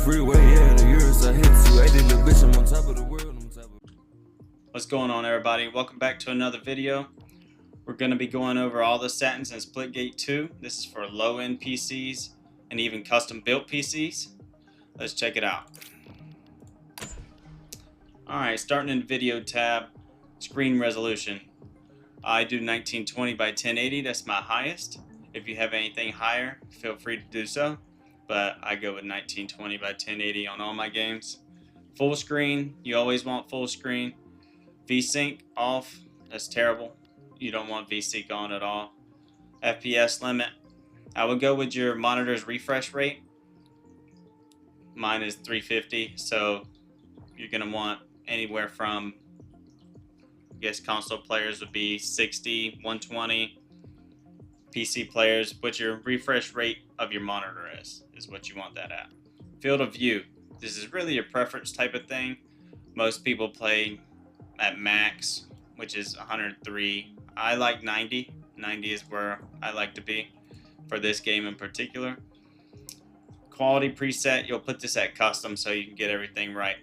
freeway, yeah, the years I hit you. Hey, little bitch, I'm on top of the world. What's going on, everybody? Welcome back to another video. We're going to be going over all the settings in Splitgate 2. This is for low-end PCs and even custom-built PCs. Let's check it out. Alright, starting in the video tab, screen resolution. I do 1920 by 1080, that's my highest. If you have anything higher, feel free to do so. But I go with 1920 by 1080 on all my games. Full screen, you always want full screen. VSync off, that's terrible. You don't want VSync on at all. FPS limit, I would go with your monitor's refresh rate. Mine is 350, so you're gonna want anywhere from, I guess console players would be 60, 120. PC players, what your refresh rate of your monitor is what you want that at. Field of view, this is really a preference type of thing. Most people play at max, which is 103. I like 90. 90 is where I like to be for this game in particular. Quality preset, you'll put this at custom so you can get everything right.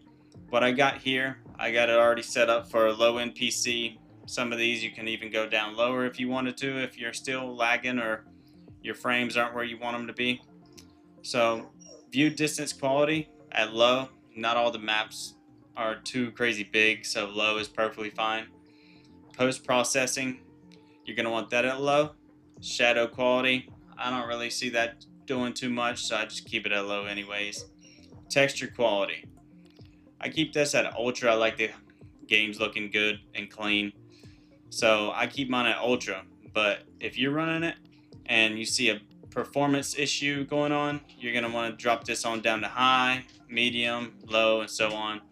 What I got here, I got it already set up for a low-end PC. Some of these you can even go down lower if you wanted to, if you're still lagging or your frames aren't where you want them to be. So view distance quality at low. Not all the maps are too crazy big, so low is perfectly fine. Post-processing, you're going to want that at low. Shadow quality, I don't really see that doing too much, so I just keep it at low anyways. Texture quality, I keep this at ultra. I like the games looking good and clean, so I keep mine at ultra. But if you're running it and you see a performance issue going on, you're going to want to drop this on down to high, medium, low, and so on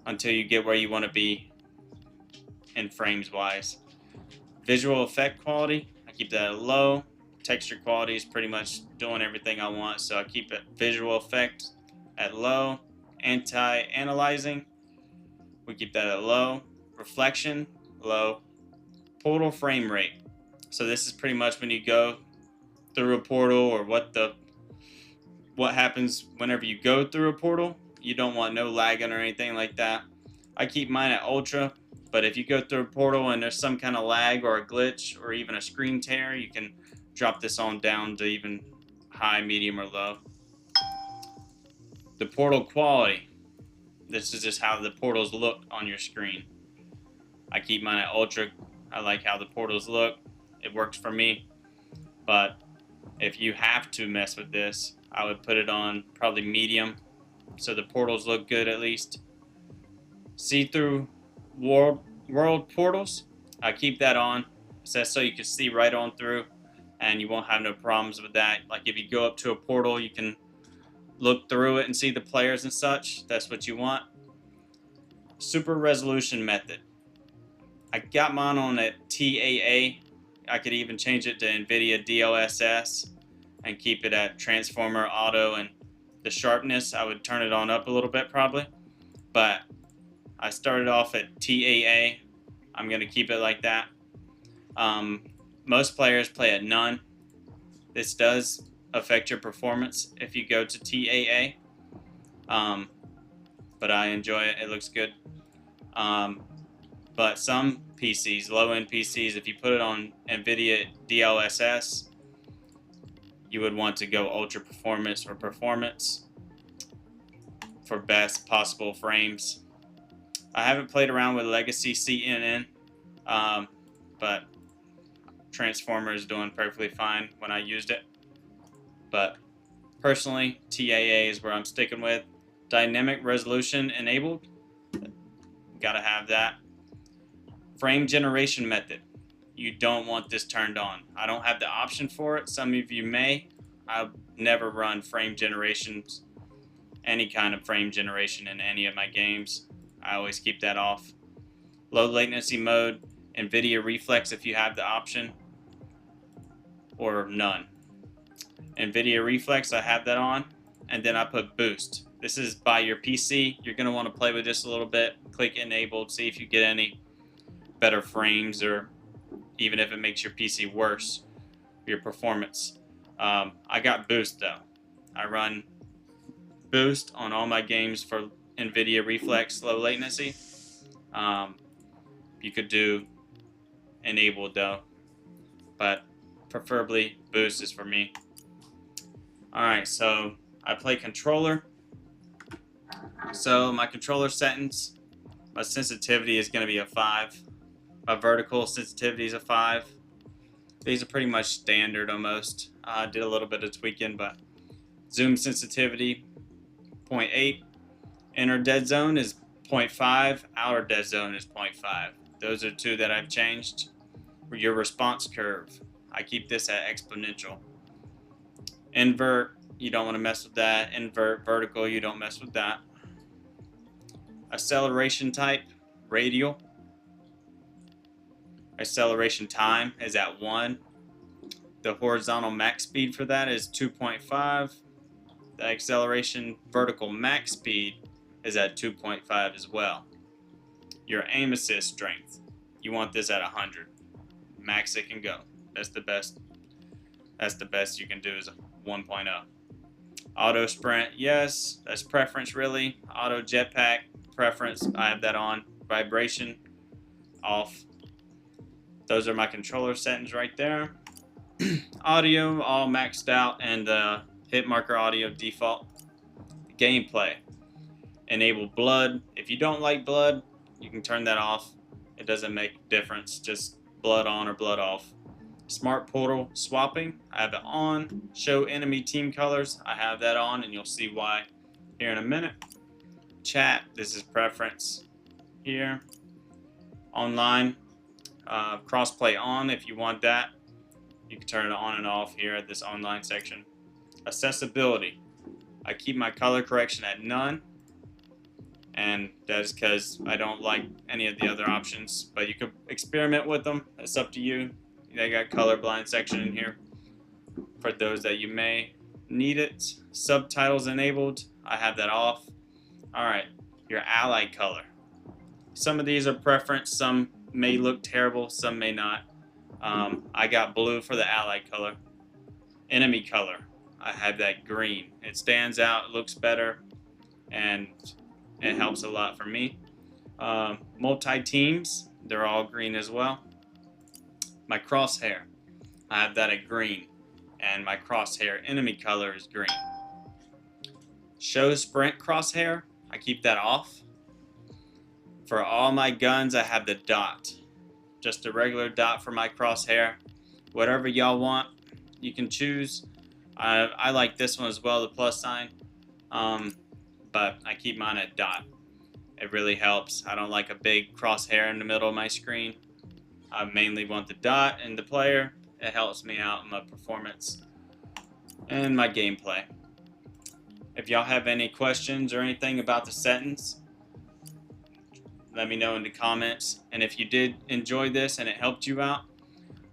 until you get where you want to be in frames wise. Visual effect quality, I keep that at low. Texture quality is pretty much doing everything I want, so I keep it visual effect at low. Anti-analyzing, we keep that at low. Reflection, low. Portal frame rate, so this is pretty much when you go through a portal or what happens whenever you go through a portal. You don't want no lagging or anything like that. I keep mine at ultra, but if you go through a portal and there's some kind of lag or a glitch or even a screen tear, you can drop this on down to even high, medium, or low. The portal quality, this is just how the portals look on your screen. I keep mine at ultra. I like how the portals look. It works for me. But if you have to mess with this, I would put it on probably medium, so the portals look good at least. See-through world portals, I keep that on. So you can see right on through and you won't have no problems with that. Like if you go up to a portal, you can look through it and see the players and such. That's what you want. Super resolution method, I got mine on a TAA. I could even change it to NVIDIA DLSS and keep it at transformer auto, and the sharpness I would turn it on up a little bit probably, but I started off at TAA. I'm gonna keep it like that. Most players play at none. This does affect your performance if you go to TAA, but I enjoy it. It looks good. But some PCs, low-end PCs, if you put it on NVIDIA DLSS, you would want to go ultra performance or performance for best possible frames. I haven't played around with Legacy CNN, but Transformer is doing perfectly fine when I used it. But personally, TAA is where I'm sticking with. Dynamic resolution enabled. Gotta have that. Frame generation method. You don't want this turned on. I don't have the option for it. Some of you may. I've never run frame generations, any kind of frame generation in any of my games. I always keep that off. Low latency mode, NVIDIA Reflex if you have the option, or none. NVIDIA Reflex, I have that on, and then I put boost. This is by your PC. You're going to want to play with this a little bit. Click enabled, see if you get any better frames, or even if it makes your PC worse, your performance. I got boost though. I run boost on all my games for NVIDIA Reflex low latency. You could do enabled though, but preferably boost is for me. Alright, so I play controller. So my controller settings, my sensitivity is going to be a 5. My vertical sensitivity is a 5. These are pretty much standard almost. I did a little bit of tweaking, but zoom sensitivity 0.8. Inner dead zone is 0.5. Outer dead zone is 0.5. Those are two that I've changed. Your response curve, I keep this at exponential. Invert, you don't want to mess with that. Invert, vertical, you don't mess with that. Acceleration type, radial. Acceleration time is at 1. The horizontal max speed for that is 2.5. The acceleration vertical max speed is at 2.5 as well. Your aim assist strength, you want this at 100. Max it can go. That's the best. That's the best you can do is 1.0. Auto sprint, yes, that's preference really. Auto jetpack, preference, I have that on. Vibration, off. Those are my controller settings right there. Audio, all maxed out, and hit marker audio default. Gameplay, enable blood. If you don't like blood, you can turn that off. It doesn't make a difference, just blood on or blood off. Smart portal swapping, I have it on. Show enemy team colors, I have that on, and you'll see why here in a minute. Chat, this is preference here. Online, crossplay on if you want that. You can turn it on and off here at this online section. Accessibility, I keep my color correction at none, and that's because I don't like any of the other options, but you can experiment with them. It's up to you. They got colorblind section in here for those that you may need it. Subtitles enabled, I have that off. Alright, your ally color. Some of these are preference, some may look terrible, some may not. I got blue for the ally color. Enemy color, I have that green. It stands out, it looks better, and it helps a lot for me. Multi-teams, they're all green as well. My crosshair, I have that at green, and my crosshair enemy color is green. Show sprint crosshair, I keep that off. For all my guns, I have the dot. Just a regular dot for my crosshair. Whatever y'all want, you can choose. I like this one as well, the plus sign, but I keep mine at dot. It really helps. I don't like a big crosshair in the middle of my screen. I mainly want the dot in the player. It helps me out in my performance and my gameplay. If y'all have any questions or anything about the settings, let me know in the comments. And if you did enjoy this and it helped you out,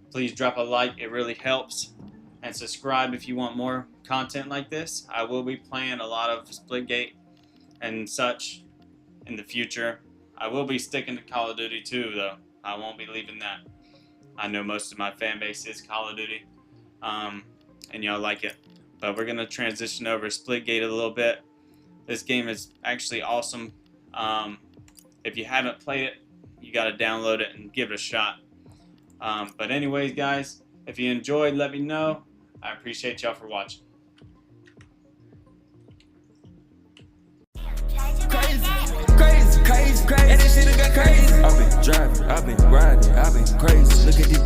please drop a like. It really helps. And subscribe if you want more content like this. I will be playing a lot of Splitgate and such in the future. I will be sticking to Call of Duty too, though. I won't be leaving that. I know most of my fan base is Call of Duty, and y'all like it. But we're gonna transition over to Splitgate a little bit. This game is actually awesome. If you haven't played it, you gotta download it and give it a shot. But anyways, guys, if you enjoyed, let me know. I appreciate y'all for watching. Crazy, and this shit got crazy. I've been driving, I've been riding, I've been crazy. Look at these.